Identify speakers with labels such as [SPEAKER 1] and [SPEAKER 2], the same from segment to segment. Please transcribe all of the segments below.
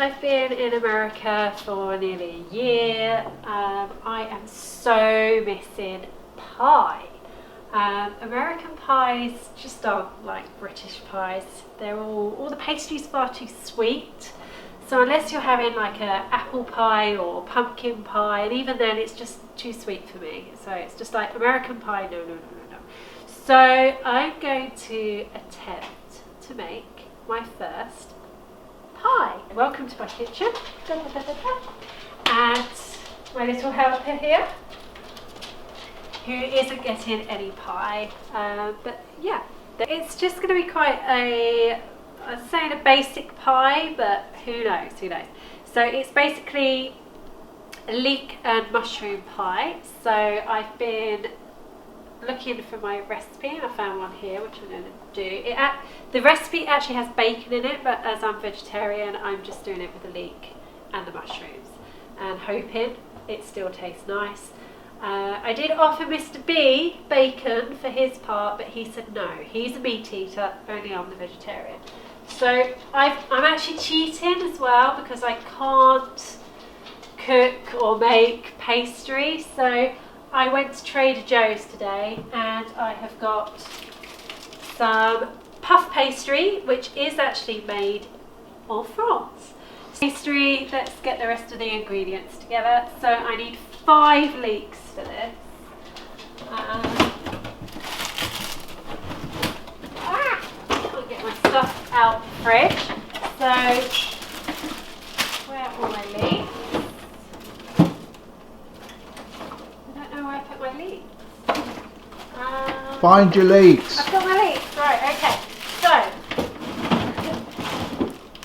[SPEAKER 1] I've been in America for nearly a year. I am so missing pie. American pies just aren't like British pies. They're all the pastry's far too sweet. So unless you're having like a apple pie or pumpkin pie, and even then it's just too sweet for me. So it's just like American pie, no. So I'm going to attempt to make my first pie. Welcome to my kitchen. And my little helper here, who isn't getting any pie. But yeah, it's just going to be quite I'm saying a basic pie, but who knows. So it's basically a leek and mushroom pie. So I've been looking for my recipe and I found one here, which I'm going to do. The recipe actually has bacon in it, but as I'm vegetarian, I'm just doing it with the leek and the mushrooms and hoping it still tastes nice. I did offer Mr. B bacon for his part, but he said no. He's a meat eater, only I'm the vegetarian. So I'm actually cheating as well because I can't cook or make pastry. So I went to Trader Joe's today and I have got some puff pastry, which is actually made en France. Pastry, let's get the rest of the ingredients together. So I need 5 leeks for this. I'll get my stuff out the fridge. So, where are all my leeks? I don't know where I put my leeks.
[SPEAKER 2] Find your leeks.
[SPEAKER 1] I've got my leeks, right, okay. So,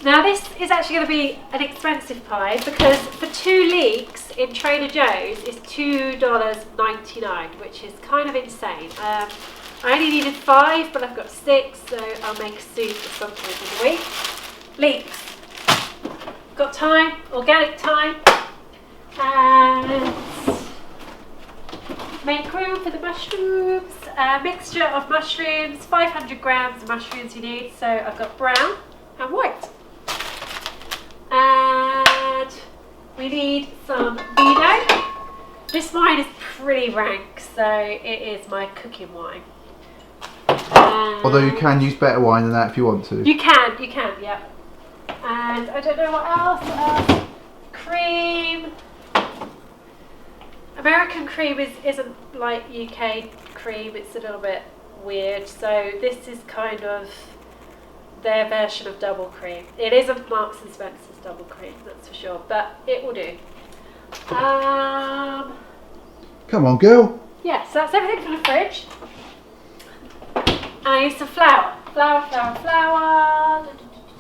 [SPEAKER 1] now this is actually going to be an expensive pie because for 2 leeks in Trader Joe's is $2.99, which is kind of insane. I only needed 5, but I've got 6, so I'll make a soup at some point in the week. Leeks. Got thyme, organic thyme, and make room for the mushrooms. A mixture of mushrooms, 500 grams of mushrooms you need. So I've got brown and white. And we need some vino. This wine is pretty rank, so it is my cooking wine.
[SPEAKER 2] Although you can use better wine than that if you want to.
[SPEAKER 1] You can, yeah. And I don't know what else. Cream. American cream isn't like UK cream, it's a little bit weird. So this is kind of their version of double cream. It isn't Marks and Spencer's double cream, that's for sure, but it will do.
[SPEAKER 2] Come on, girl.
[SPEAKER 1] Yeah, so that's everything from the fridge. I need some flour. Flour.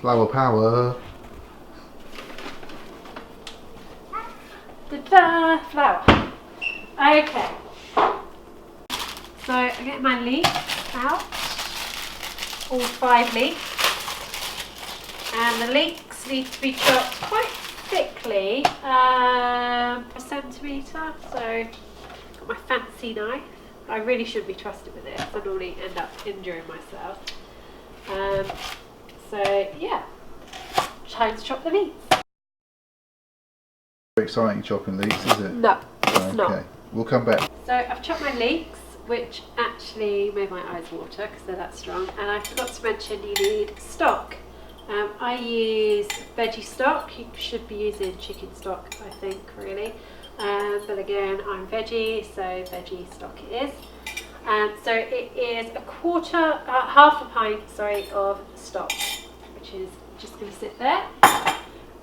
[SPEAKER 2] Flower power.
[SPEAKER 1] Flour. Okay. So I get my leeks out. All 5 leeks. And the leeks need to be chopped quite thickly. A centimetre. So got my fancy knife. I really should be trusted with this. I normally end up injuring myself. So yeah, time to chop the leeks.
[SPEAKER 2] Very exciting chopping leeks, is it?
[SPEAKER 1] No, it's not.
[SPEAKER 2] Okay, we'll come back.
[SPEAKER 1] So I've chopped my leeks, which actually made my eyes water because they're that strong. And I forgot to mention you need stock. I use veggie stock. You should be using chicken stock, I think, really. But again, I'm veggie, so veggie stock it is. And so it is half a pint, of stock, which is just going to sit there.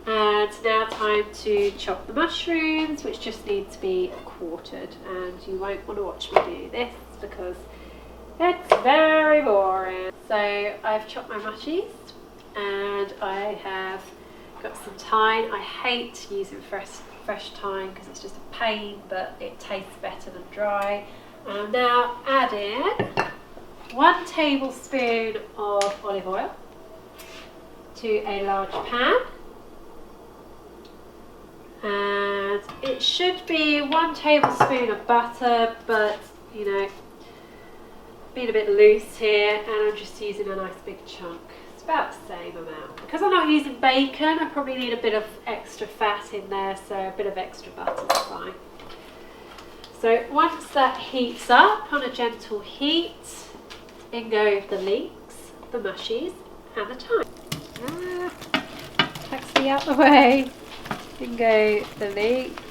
[SPEAKER 1] And now time to chop the mushrooms, which just need to be quartered. And you won't want to watch me do this because it's very boring. So I've chopped my mushies and I have got some thyme. I hate using fresh thyme because it's just a pain, but it tastes better than dry. I'm now adding 1 tablespoon of olive oil to a large pan, and it should be 1 tablespoon of butter, but you know, being a bit loose here, and I'm just using a nice big chunk. It's about the same amount. Because I'm not using bacon, I probably need a bit of extra fat in there, so a bit of extra butter is fine. So once that heats up on a gentle heat, in go the leeks, the mushies, and the thyme. Taxi out the way. In go the leeks.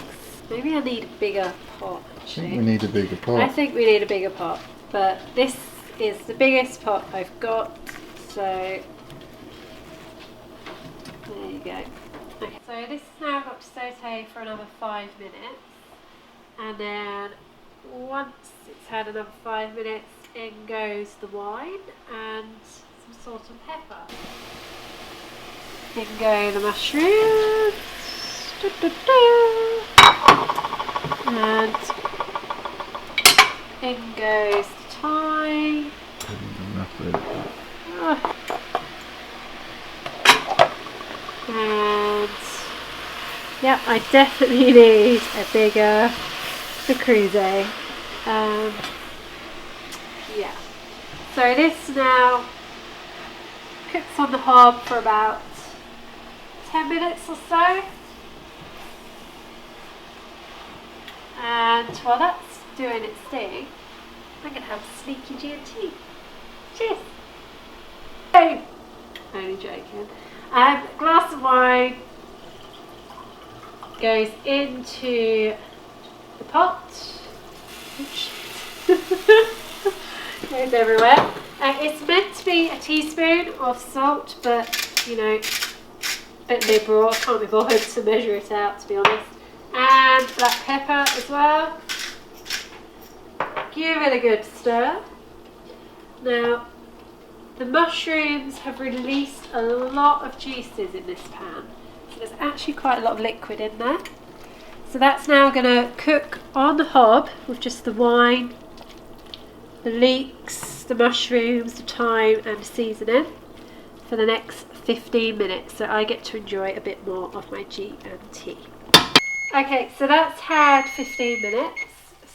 [SPEAKER 1] Maybe I need a bigger pot actually.
[SPEAKER 2] I think we need a bigger pot.
[SPEAKER 1] I think we need a bigger pot, but this is the biggest pot I've got, so there you go. Okay, so this has now got to saute for another 5 minutes, and then once it's had another 5 minutes, in goes the wine and some salt and pepper. In go the mushrooms, and in goes the thyme. And yeah, I definitely need a bigger cruze. Yeah, so this now cooks on the hob for about 10 minutes or so, and while that's doing its thing, I'm going to have a sneaky G&T. Cheers! Hey! Only joking. Glass of wine goes into the pot. Oops. Goes everywhere. It's meant to be a teaspoon of salt, but you know, a bit liberal. I can't be bothered to measure it out, to be honest. And black pepper as well. Give it a good stir. Now, the mushrooms have released a lot of juices in this pan, so there's actually quite a lot of liquid in there. So that's now going to cook on the hob with just the wine, the leeks, the mushrooms, the thyme and the seasoning for the next 15 minutes, so I get to enjoy a bit more of my G&T. Okay, so that's had 15 minutes,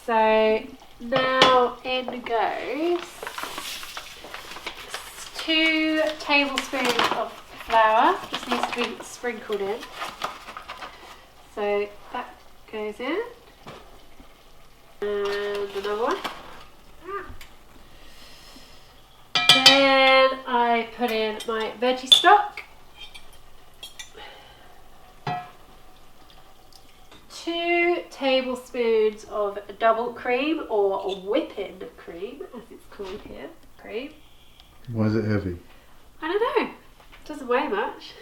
[SPEAKER 1] so now in goes 2 tablespoons of flour, just needs to be sprinkled in. So that goes in. And another one. Then I put in my veggie stock. 2 tablespoons of double cream, or whipping cream as it's called here. Cream.
[SPEAKER 2] Why is it heavy?
[SPEAKER 1] I don't know. It doesn't weigh much.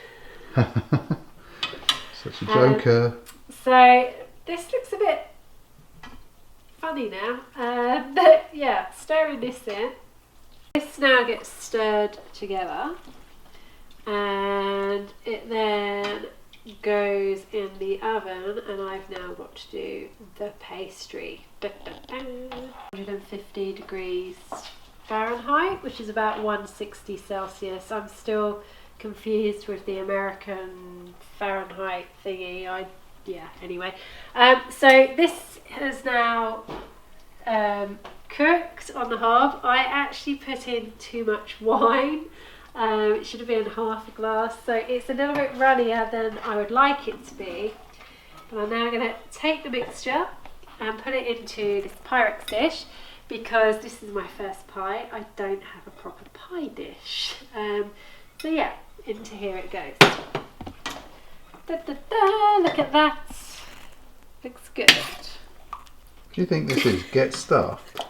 [SPEAKER 2] Such a joker.
[SPEAKER 1] So this looks a bit funny now. But yeah, stirring this in. This now gets stirred together, and it then goes in the oven, and I've now got to do the pastry. 150 degrees Fahrenheit, which is about 160 Celsius. I'm still confused with the American Fahrenheit thingy. Anyway. So this has now cooked on the hob. I actually put in too much wine. It should have been half a glass, so it's a little bit runnier than I would like it to be. But I'm now going to take the mixture and put it into this Pyrex dish, because this is my first pie. I don't have a proper pie dish. So yeah, into here it goes. Look at that. Looks good.
[SPEAKER 2] Do you think this is get stuffed?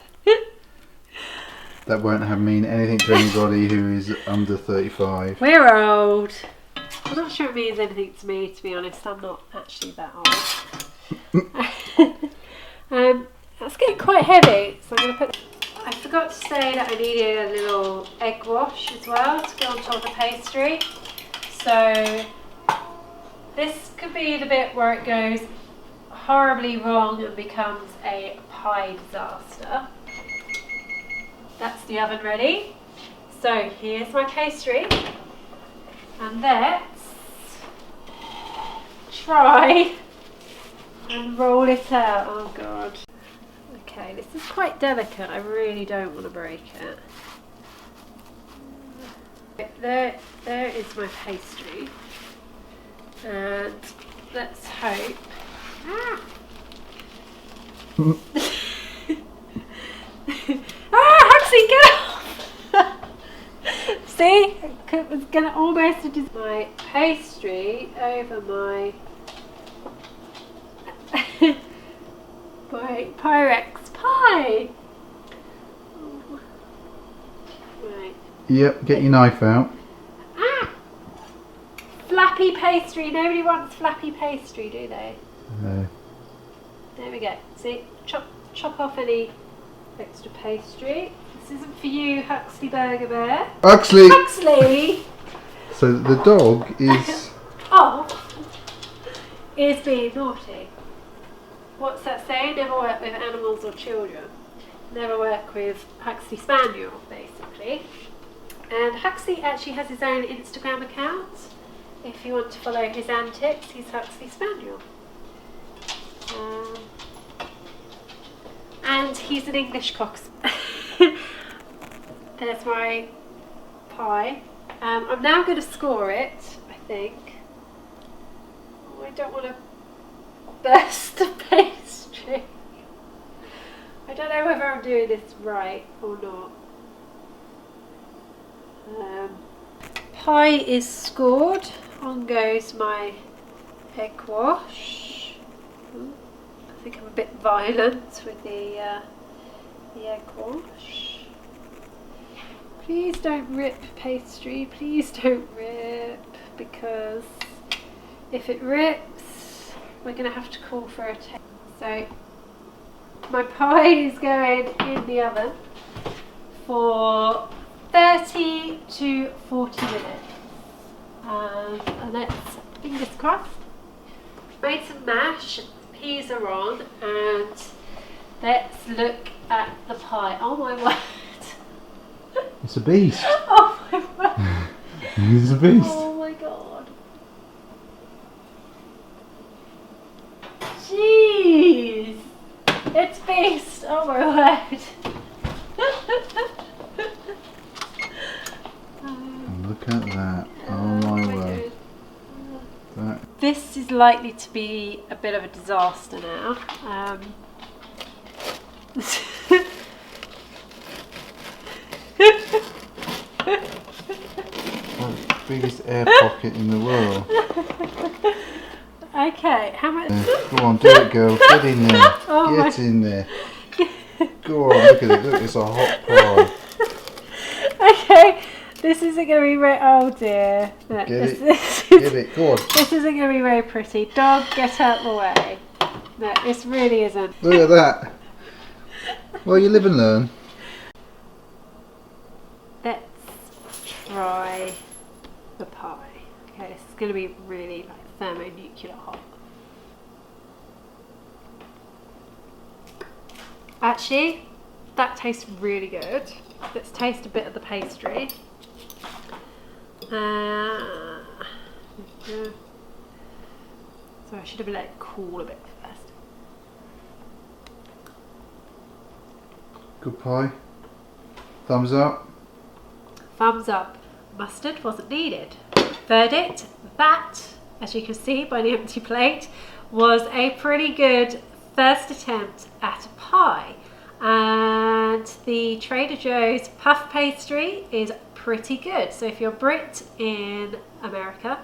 [SPEAKER 2] That won't mean anything to anybody who is under 35.
[SPEAKER 1] We're old. I'm not sure it means anything to me, to be honest. I'm not actually that old. That's getting quite heavy, so I'm going to put... I forgot to say that I needed a little egg wash as well to go on top of the pastry. So this could be the bit where it goes horribly wrong and becomes a pie disaster. That's the oven ready. So here's my pastry, and let's try and roll it out. Oh god. Okay, this is quite delicate. I really don't want to break it. There is my pastry, and let's hope. Huxley, get off! See, it was gonna almost just my pastry over my my Pyrex pie. Right.
[SPEAKER 2] Yep, get your knife out.
[SPEAKER 1] Flappy pastry. Nobody wants flappy pastry, do they?
[SPEAKER 2] No.
[SPEAKER 1] There we go. See, chop off any extra pastry. This isn't for you, Huxley Burger Bear.
[SPEAKER 2] Huxley!
[SPEAKER 1] Huxley!
[SPEAKER 2] So the dog is...
[SPEAKER 1] is being naughty. What's that saying? Never work with animals or children. Never work with Huxley Spaniel, basically. And Huxley actually has his own Instagram account. If you want to follow his antics, he's Huxley Spaniel. And he's an English cox. There's my pie. I'm now going to score it, I think. Oh, I don't want to burst the pastry. I don't know whether I'm doing this right or not. Pie is scored. On goes my egg wash. Ooh, I think I'm a bit violent with the egg wash. Please don't rip pastry. Please don't rip, because if it rips, we're going to have to call for a test. So my pie is going in the oven for 30 to 40 minutes. And let's, fingers crossed. Made some mash, peas are on, and let's look at the pie. Oh my word.
[SPEAKER 2] It's a beast.
[SPEAKER 1] Oh my word.
[SPEAKER 2] It's a beast.
[SPEAKER 1] Oh my god. Jeez. It's beast. Oh my word.
[SPEAKER 2] Look at that. Oh my word.
[SPEAKER 1] This is likely to be a bit of a disaster now.
[SPEAKER 2] Biggest air pocket in the world.
[SPEAKER 1] Okay, how much?
[SPEAKER 2] Go on, do it, girl. Get in there.
[SPEAKER 1] Oh
[SPEAKER 2] Get in there. Go on, look at it. Look, it's a hot pie.
[SPEAKER 1] Okay, this isn't going to be very. Oh dear. No,
[SPEAKER 2] Get it. Go on.
[SPEAKER 1] This isn't going to be very pretty. Dog, get out the way. No, this really isn't.
[SPEAKER 2] Look at that. Well, you live and learn.
[SPEAKER 1] Let's try the pie. Okay, this is going to be really like thermonuclear hot. Actually, that tastes really good. Let's taste a bit of the pastry. So I should have let it cool a bit first.
[SPEAKER 2] Good pie. Thumbs up.
[SPEAKER 1] Thumbs up. Mustard wasn't needed. Verdict, that, as you can see by the empty plate, was a pretty good first attempt at a pie. And the Trader Joe's puff pastry is pretty good. So if you're Brit in America,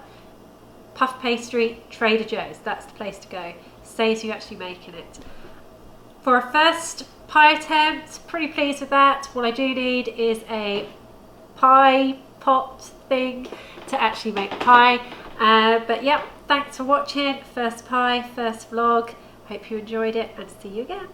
[SPEAKER 1] puff pastry, Trader Joe's, that's the place to go. Saves you actually making it. For a first pie attempt, pretty pleased with that. What I do need is a pie pot thing to actually make pie. But yeah, thanks for watching. First pie, first vlog. Hope you enjoyed it, and see you again.